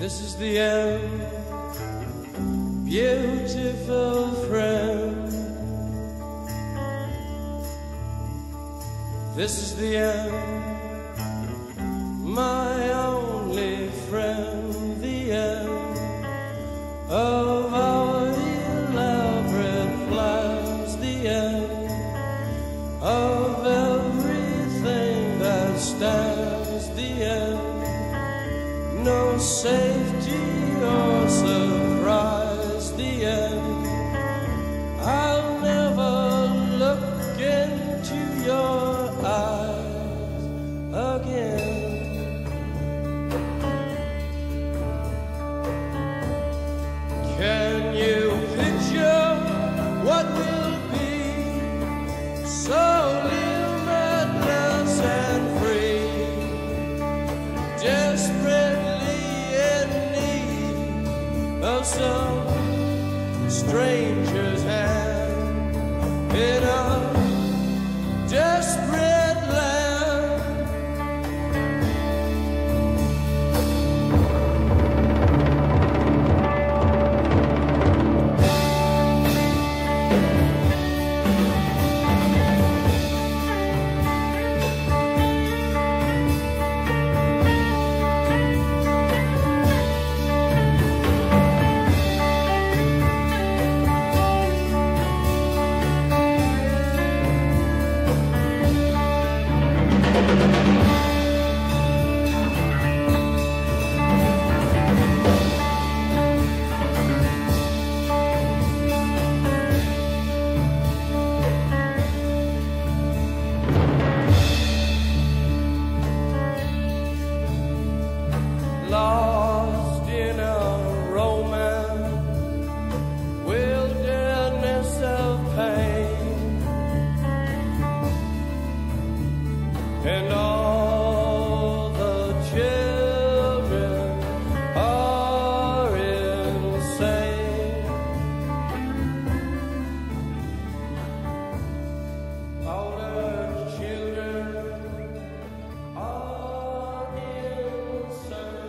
This is the end, beautiful friend. This is the end, my only friend. The end of our elaborate plans. The end of everything that stands. The end, no safety or surprise. The end, I'll never look into your eyes again. Can you picture what will be so limitless and free, desperately in need of some stranger's hand in a desperate land? Lost in a romance, wilderness of pain, and all the children are insane. All the children are insane.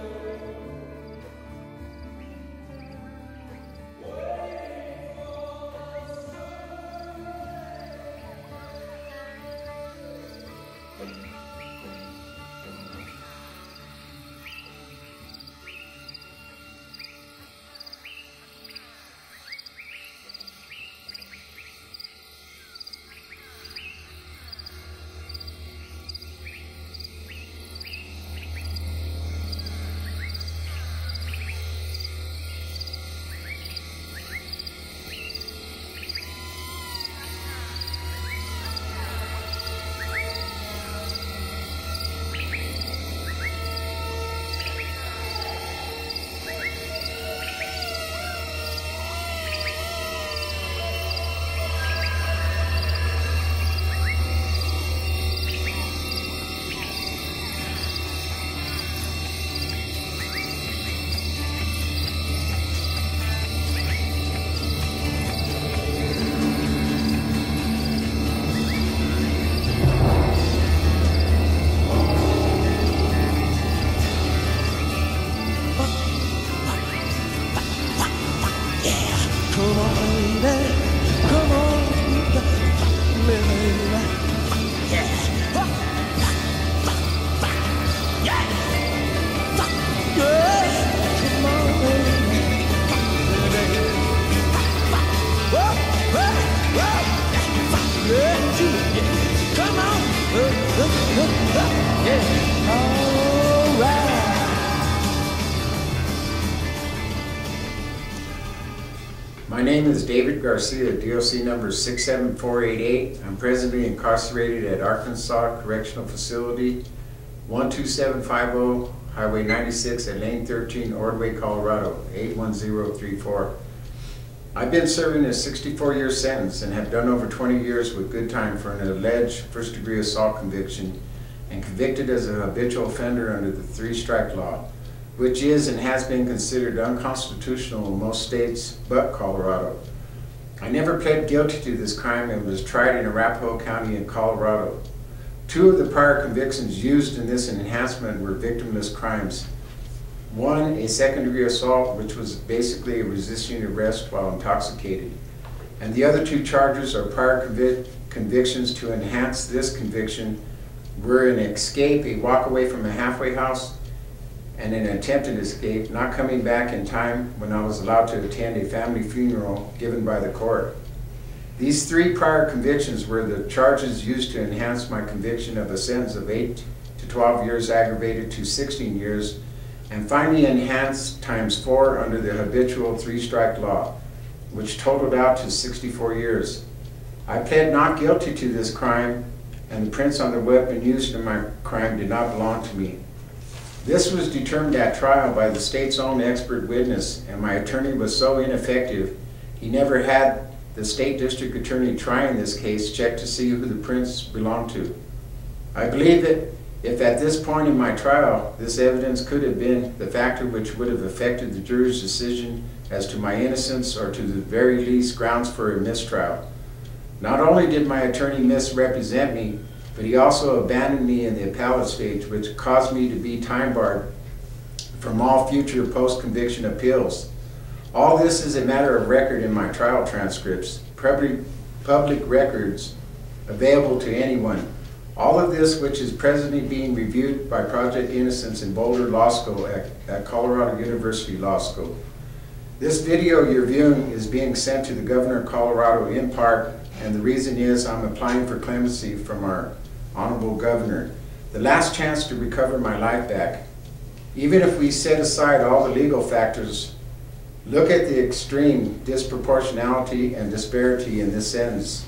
Come on, baby. Come on, baby. Yeah. Yeah. Come on, baby. Come on. Yeah. All right. My name is David Garcia, DOC number 67488. I'm presently incarcerated at Arkansas Correctional Facility, 12750 Highway 96 at Lane 13, Ordway, Colorado, 81034. I've been serving a 64-year sentence and have done over 20 years with good time for an alleged first-degree assault conviction and convicted as a habitual offender under the three-strike law, which is and has been considered unconstitutional in most states but Colorado. I never pled guilty to this crime and was tried in Arapahoe County in Colorado. Two of the prior convictions used in this enhancement were victimless crimes. One, a second-degree assault, which was basically a resisting arrest while intoxicated. And the other two charges are prior convictions to enhance this conviction were an escape, a walk away from a halfway house, and an attempted escape, not coming back in time when I was allowed to attend a family funeral given by the court. These three prior convictions were the charges used to enhance my conviction of a sentence of 8 to 12 years aggravated to 16 years, and finally enhanced times 4 under the habitual 3-strike law, which totaled out to 64 years. I pled not guilty to this crime, and the prints on the weapon used in my crime did not belong to me. This was determined at trial by the state's own expert witness, and my attorney was so ineffective, he never had the state district attorney trying this case check to see who the prints belonged to. I believe that if at this point in my trial, this evidence could have been the factor which would have affected the jury's decision as to my innocence or to the very least grounds for a mistrial. Not only did my attorney misrepresent me, but he also abandoned me in the appellate stage, which caused me to be time barred from all future post-conviction appeals. All this is a matter of record in my trial transcripts, public records available to anyone. All of this, which is presently being reviewed by Project Innocence in Boulder Law School at Colorado University Law School. This video you're viewing is being sent to the Governor of Colorado in part, and the reason is I'm applying for clemency from our Honorable Governor. The last chance to recover my life back. Even if we set aside all the legal factors, look at the extreme disproportionality and disparity in this sentence.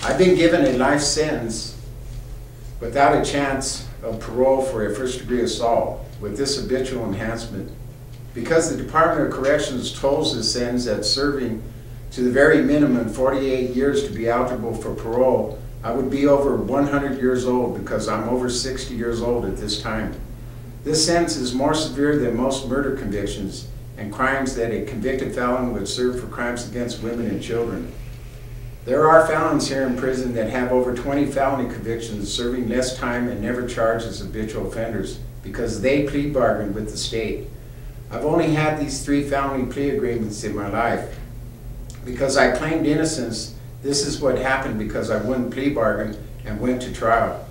I've been given a life sentence without a chance of parole for a first-degree assault with this habitual enhancement. Because the Department of Corrections tolls this sentence at serving to the very minimum 48 years to be eligible for parole, I would be over 100 years old because I'm over 60 years old at this time. This sentence is more severe than most murder convictions and crimes that a convicted felon would serve for crimes against women and children. There are felons here in prison that have over 20 felony convictions serving less time and never charged as habitual offenders because they plea bargained with the state. I've only had these 3 felony plea agreements in my life. Because I claimed innocence, this is what happened because I wouldn't plea bargain and went to trial.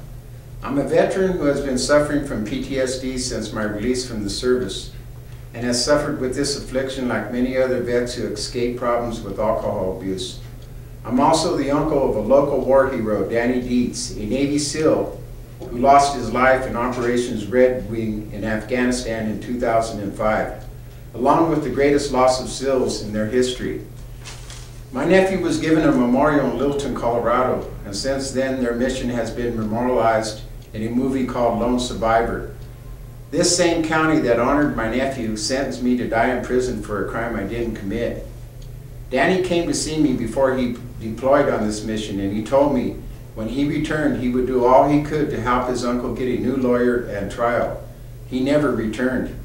I'm a veteran who has been suffering from PTSD since my release from the service and has suffered with this affliction like many other vets who escape problems with alcohol abuse. I'm also the uncle of a local war hero, Danny Dietz, a Navy SEAL who lost his life in Operations Red Wing in Afghanistan in 2005, along with the greatest loss of SEALs in their history. My nephew was given a memorial in Littleton, Colorado, and since then their mission has been memorialized in a movie called Lone Survivor. This same county that honored my nephew sentenced me to die in prison for a crime I didn't commit. Danny came to see me before he deployed on this mission, and he told me when he returned he would do all he could to help his uncle get a new lawyer and trial. He never returned.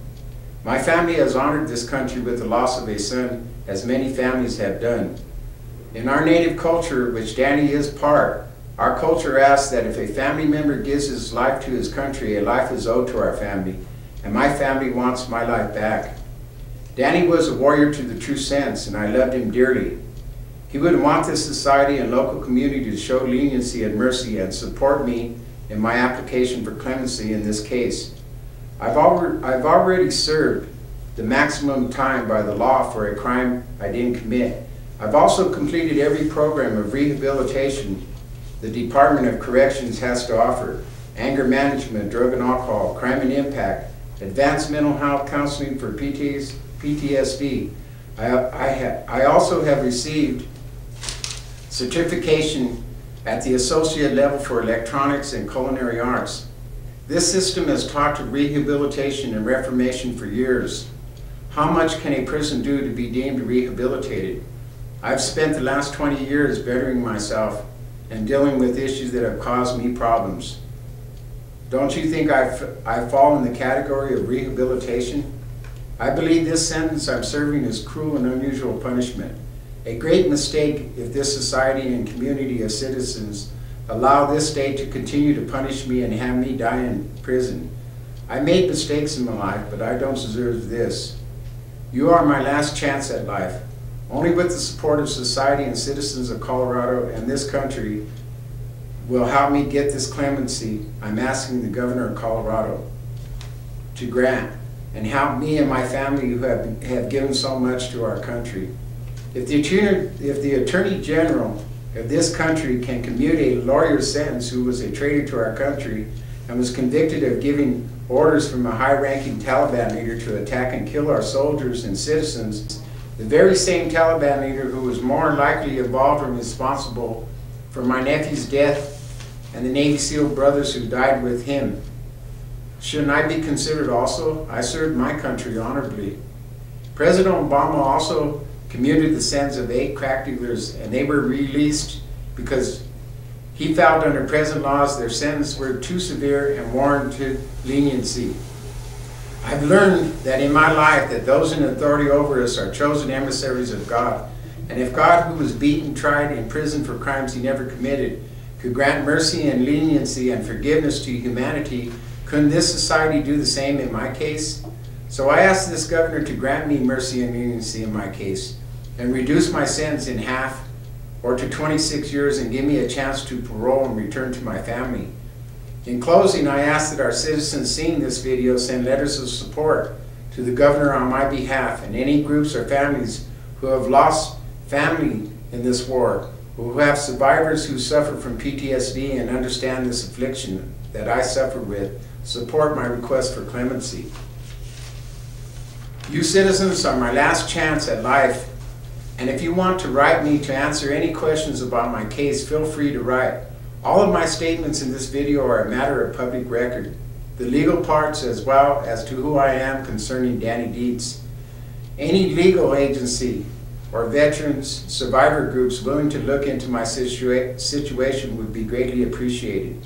My family has honored this country with the loss of a son, as many families have done. In our native culture, which Danny is part, our culture asks that if a family member gives his life to his country, a life is owed to our family, and my family wants my life back. Danny was a warrior to the true sense, and I loved him dearly. He would want this society and local community to show leniency and mercy and support me in my application for clemency in this case. I've already served the maximum time by the law for a crime I didn't commit. I've also completed every program of rehabilitation the Department of Corrections has to offer: anger management, drug and alcohol, crime and impact, advanced mental health counseling for PTSD. I also have received certification at the associate level for electronics and culinary arts. This system has taught to rehabilitation and reformation for years. How much can a person do to be deemed rehabilitated? I've spent the last 20 years bettering myself and dealing with issues that have caused me problems. Don't you think I fall in the category of rehabilitation? I believe this sentence I'm serving is cruel and unusual punishment. A great mistake if this society and community of citizens allow this state to continue to punish me and have me die in prison. I made mistakes in my life, but I don't deserve this. You are my last chance at life. Only with the support of society and citizens of Colorado and this country will help me get this clemency I'm asking the governor of Colorado to grant, and help me and my family who have given so much to our country. If the Attorney General of this country can commute a lawyer's sentence who was a traitor to our country and was convicted of giving orders from a high-ranking Taliban leader to attack and kill our soldiers and citizens, the very same Taliban leader who was more likely involved and responsible for my nephew's death and the Navy SEAL brothers who died with him, shouldn't I be considered also? I served my country honorably. President Obama also commuted the sentence of 8 crack dealers, and they were released because he felt under present laws their sentences were too severe and warranted leniency. I've learned that in my life that those in authority over us are chosen emissaries of God. And if God, who was beaten, tried, and imprisoned for crimes he never committed, could grant mercy and leniency and forgiveness to humanity, couldn't this society do the same in my case? So I asked this governor to grant me mercy and leniency in my case and reduce my sentence in half or to 26 years and give me a chance to parole and return to my family. In closing, I ask that our citizens seeing this video send letters of support to the governor on my behalf and any groups or families who have lost family in this war, who have survivors who suffer from PTSD and understand this affliction that I suffer with, support my request for clemency. You citizens are my last chance at life, and if you want to write me to answer any questions about my case, feel free to write. All of my statements in this video are a matter of public record. The legal parts as well as to who I am concerning Danny Dietz. Any legal agency or veterans survivor groups willing to look into my situation would be greatly appreciated.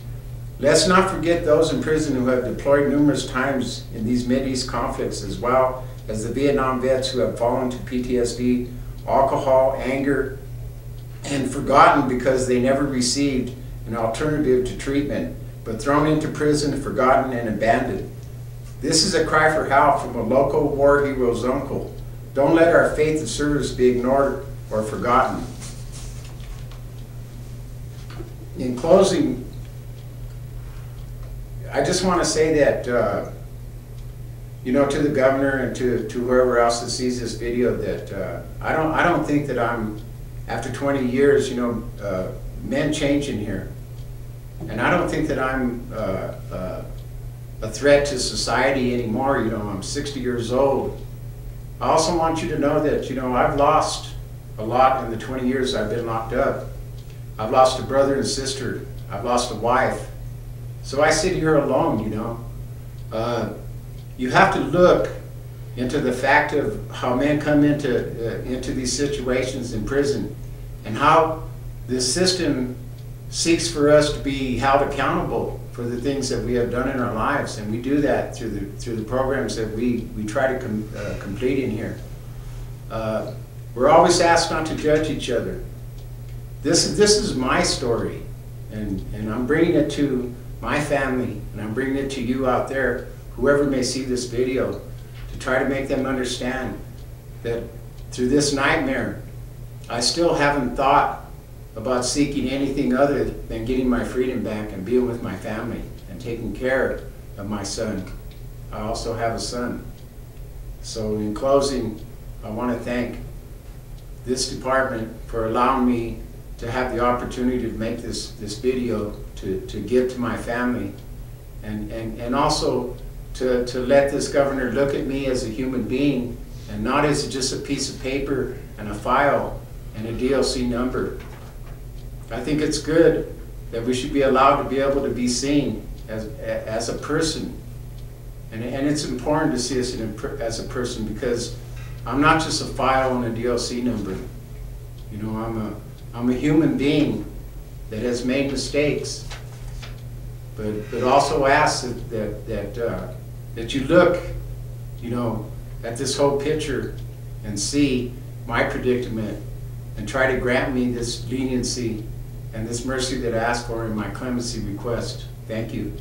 Let's not forget those in prison who have deployed numerous times in these Mideast conflicts, as well as the Vietnam vets who have fallen to PTSD, alcohol, anger, and forgotten because they never received an alternative to treatment, but thrown into prison, forgotten, and abandoned. This is a cry for help from a local war hero's uncle. Don't let our faith and service be ignored or forgotten. In closing, I just want to say that, to the governor and to whoever else that sees this video, that I don't think that I'm, after 20 years, men change in here. And I don't think that I'm a threat to society anymore. I'm 60 years old. I also want you to know that, I've lost a lot in the 20 years I've been locked up. I've lost a brother and sister. I've lost a wife. So I sit here alone, You have to look into the fact of how men come into these situations in prison and how this system seeks for us to be held accountable for the things that we have done in our lives, and we do that through the programs that we try to complete in here. We're always asked not to judge each other. This is my story, and I'm bringing it to my family, and I'm bringing it to you out there, whoever may see this video, to try to make them understand that through this nightmare, I still haven't thought about seeking anything other than getting my freedom back and being with my family and taking care of my son. I also have a son. So in closing, I want to thank this department for allowing me to have the opportunity to make this video to give to my family, and also to let this governor look at me as a human being and not as just a piece of paper and a file and a DLC number. I think it's good that we should be allowed to be able to be seen as a person. And it's important to see us as a person, because I'm not just a file and a DLC number. I'm a human being that has made mistakes, but also ask that you look, at this whole picture and see my predicament and try to grant me this leniency and this mercy that I ask for in my clemency request. Thank you.